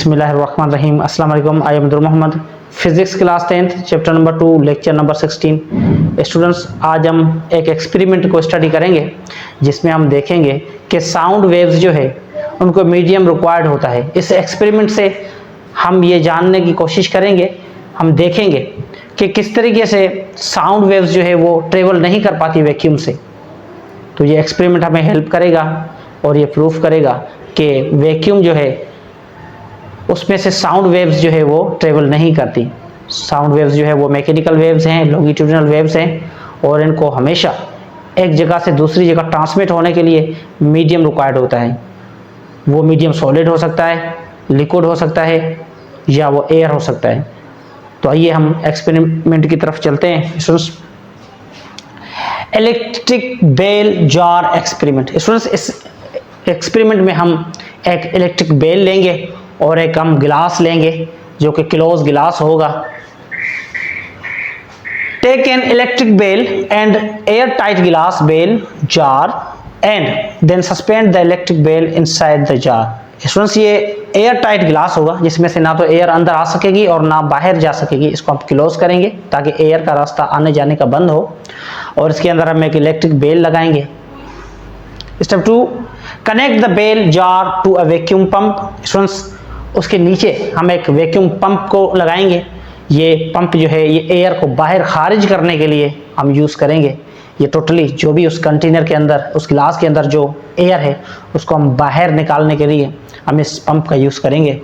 बिस्मिल्लाहिर्रहमानिर्रहीम। अस्सलाम वालेकुम। I am Abdul Mohammad. Physics class 10th chapter number 2 lecture number 16। Students, आज हम एक एक्सपेरिमेंट को स्टडी करेंगे जिसमें हम देखेंगे कि साउंड वेव्स जो है उनको मीडियम रिक्वायर्ड होता है। इस एक्सपेरिमेंट से हम ये जानने की कोशिश करेंगे, हम देखेंगे कि किस तरीके से साउंड वेव्स जो है वो ट्रेवल नहीं कर पाती वैक्यूम से। तो ये एक्सपेरिमेंट हमें हेल्प करेगा और ये प्रूफ करेगा कि वैक्यूम जो है उसमें से साउंड वेव्स जो है वो ट्रेवल नहीं करती। साउंड वेव्स जो है वो मैकेनिकल वेव्स हैं, लॉन्गिट्यूडिनल वेव्स हैं, और इनको हमेशा एक जगह से दूसरी जगह ट्रांसमिट होने के लिए मीडियम रिक्वायर्ड होता है। वो मीडियम सॉलिड हो सकता है, लिक्विड हो सकता है, या वो एयर हो सकता है। तो आइए हम एक्सपेरिमेंट की तरफ चलते हैं। Students, electric bell jar experiment. Students, इस एक्सपेरिमेंट में हम एक इलेक्ट्रिक बेल लेंगे और एक हम गिलास लेंगे जो कि क्लोज गिलास होगा। Take an electric bell and air tight glass bell jar and then suspend the electric bell inside the jar. Students, ये एयर टाइट गिलास होगा जिसमें से ना तो एयर अंदर आ सकेगी और ना बाहर जा सकेगी। इसको हम क्लोज करेंगे ताकि एयर का रास्ता आने जाने का बंद हो, और इसके अंदर हम एक इलेक्ट्रिक बेल लगाएंगे। Step 2, connect the bell jar to a vacuum pump. Students, उसके नीचे हम एक वैक्यूम पंप को लगाएंगे। ये पंप जो है ये एयर को बाहर खारिज करने के लिए हम यूज़ करेंगे। ये टोटली जो भी उस कंटेनर के अंदर, उस गिलास के अंदर जो एयर है उसको हम बाहर निकालने के लिए हम इस पंप का यूज़ करेंगे।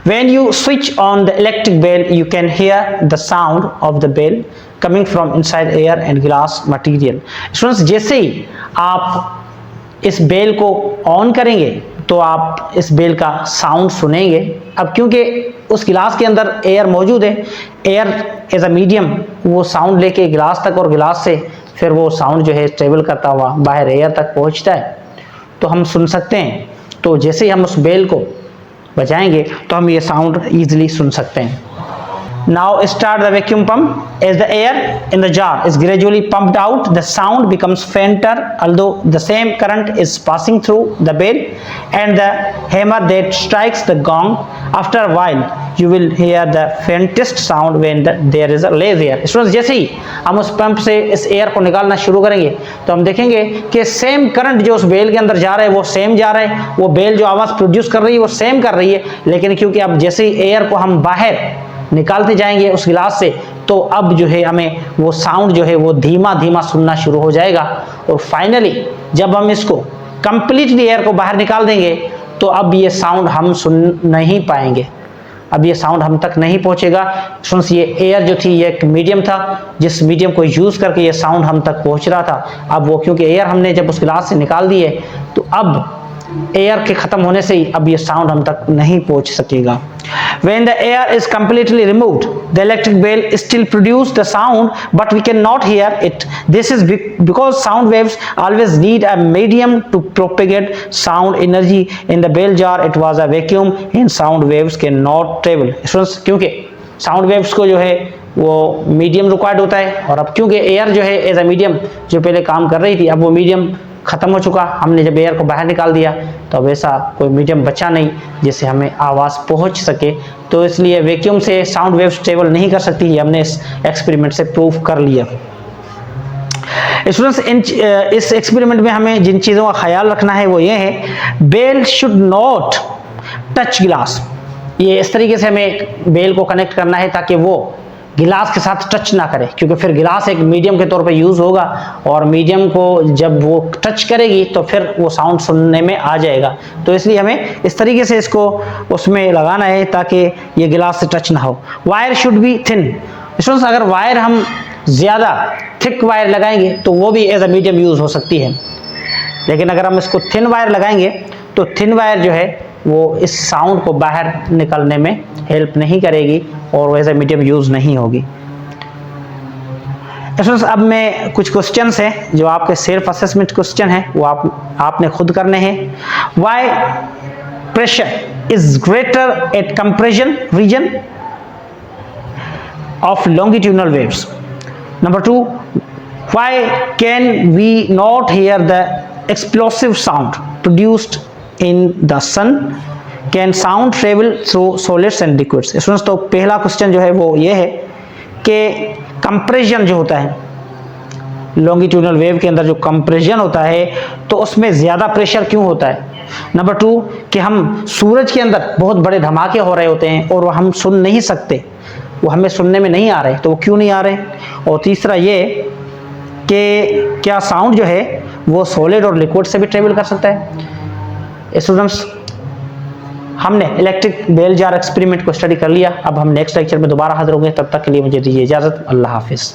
When you switch on the electric bell, you can hear the sound of the bell coming from inside air and glass material. Students, जैसे ही आप इस बेल को ऑन करेंगे तो आप इस बेल का साउंड सुनेंगे। अब क्योंकि उस गिलास के अंदर एयर मौजूद है, एयर एज अ मीडियम वो साउंड लेके गिलास तक, और गिलास से फिर वो साउंड जो है ट्रेवल करता हुआ बाहर एयर तक पहुंचता है, तो हम सुन सकते हैं। तो जैसे ही हम उस बेल को बजाएंगे तो हम ये साउंड ईजिली सुन सकते हैं। Now start the vacuum pump. As the air in the jar is gradually pumped out, the sound becomes fainter, although the same current is passing through the bell and the hammer that strikes the gong. After a while, you will hear the faintest sound when there is a less air. Students, जैसे ही हम उस pump से इस air को निकालना शुरू करेंगे तो हम देखेंगे कि सेम करंट जो उस बेल के अंदर जा रहा है वो सेम जा रहा है, वो बेल जो आवाज़ प्रोड्यूस कर रही है वो सेम कर रही है। लेकिन क्योंकि अब जैसे ही एयर को हम बाहर निकालते जाएंगे उस गिलास से, तो अब जो है हमें वो साउंड जो है वो धीमा धीमा सुनना शुरू हो जाएगा, और फाइनली जब हम इसको कंप्लीटली एयर को बाहर निकाल देंगे तो अब ये साउंड हम सुन नहीं पाएंगे। अब ये साउंड हम तक नहीं पहुंचेगा। सुन, ये एयर जो थी ये एक मीडियम था, जिस मीडियम को यूज़ करके ये साउंड हम तक पहुंच रहा था। अब वो क्योंकि एयर हमने जब उस गिलास से निकाल दी है तो अब एयर के ख़त्म होने से ही अब ये साउंड हम तक नहीं पहुंच सकेगा। When the air is completely removed, the electric bell still produces the sound, but we cannot hear it. This is because sound waves always need a medium to propagate sound energy. In the bell jar, it was a vacuum, and sound waves cannot travel. Students, क्योंकि sound waves को जो है वो medium required होता है, और अब क्योंकि एयर जो है एज अ मीडियम जो पहले काम कर रही थी, अब वो मीडियम ख़त्म हो चुका। हमने जब एयर को बाहर निकाल दिया तो अब ऐसा कोई मीडियम बचा नहीं जिससे हमें आवाज़ पहुंच सके। तो इसलिए वैक्यूम से साउंड वेव्स ट्रेवल नहीं कर सकती। ये हमने इस एक्सपेरिमेंट से प्रूव कर लिया। स्टूडेंट्स, इस एक्सपेरिमेंट में हमें जिन चीज़ों का ख्याल रखना है वो ये है, बेल शुड नॉट टच गिलास। ये इस तरीके से हमें बेल को कनेक्ट करना है ताकि वो गिलास के साथ टच ना करे, क्योंकि फिर गिलास एक मीडियम के तौर पे यूज़ होगा, और मीडियम को जब वो टच करेगी तो फिर वो साउंड सुनने में आ जाएगा। तो इसलिए हमें इस तरीके से इसको उसमें लगाना है ताकि ये गिलास से टच ना हो। Wire should be thin. Students, अगर वायर हम ज़्यादा थिक वायर लगाएंगे तो वो भी एज अ मीडियम यूज़ हो सकती है, लेकिन अगर हम इसको थिन वायर लगाएंगे तो थिन वायर जो है वो इस साउंड को बाहर निकलने में हेल्प नहीं करेगी और एज ए मीडियम यूज़ नहीं होगी। अब मैं कुछ क्वेश्चंस हैं जो आपके सेल्फ असेसमेंट क्वेश्चन हैं, वो आपने खुद करने हैं। Why pressure is greater at compression region of longitudinal waves. Number 2, why can we not hear the explosive sound produced in the sun? Can sound travel through solids and liquids. Students तो पहला question जो है वो ये है कि compression जो होता है लॉन्गिट्यूडनल वेव के अंदर जो कंप्रेशन होता है तो उसमें ज़्यादा प्रेशर क्यों होता है। नंबर 2 कि हम सूरज के अंदर बहुत बड़े धमाके हो रहे होते हैं और वो हम सुन नहीं सकते, वो हमें सुनने में नहीं आ रहे, तो वो क्यों नहीं आ रहे। और तीसरा ये कि क्या साउंड जो है वो सॉलिड और लिक्विड से भी ट्रेवल कर सकता है। स्टूडेंट्स हमने इलेक्ट्रिक बेल जार एक्सपेरिमेंट को स्टडी कर लिया। अब हम नेक्स्ट लेक्चर में दोबारा हाजिर होंगे, तब तक के लिए मुझे दीजिए इजाज़त। अल्लाह हाफिज़।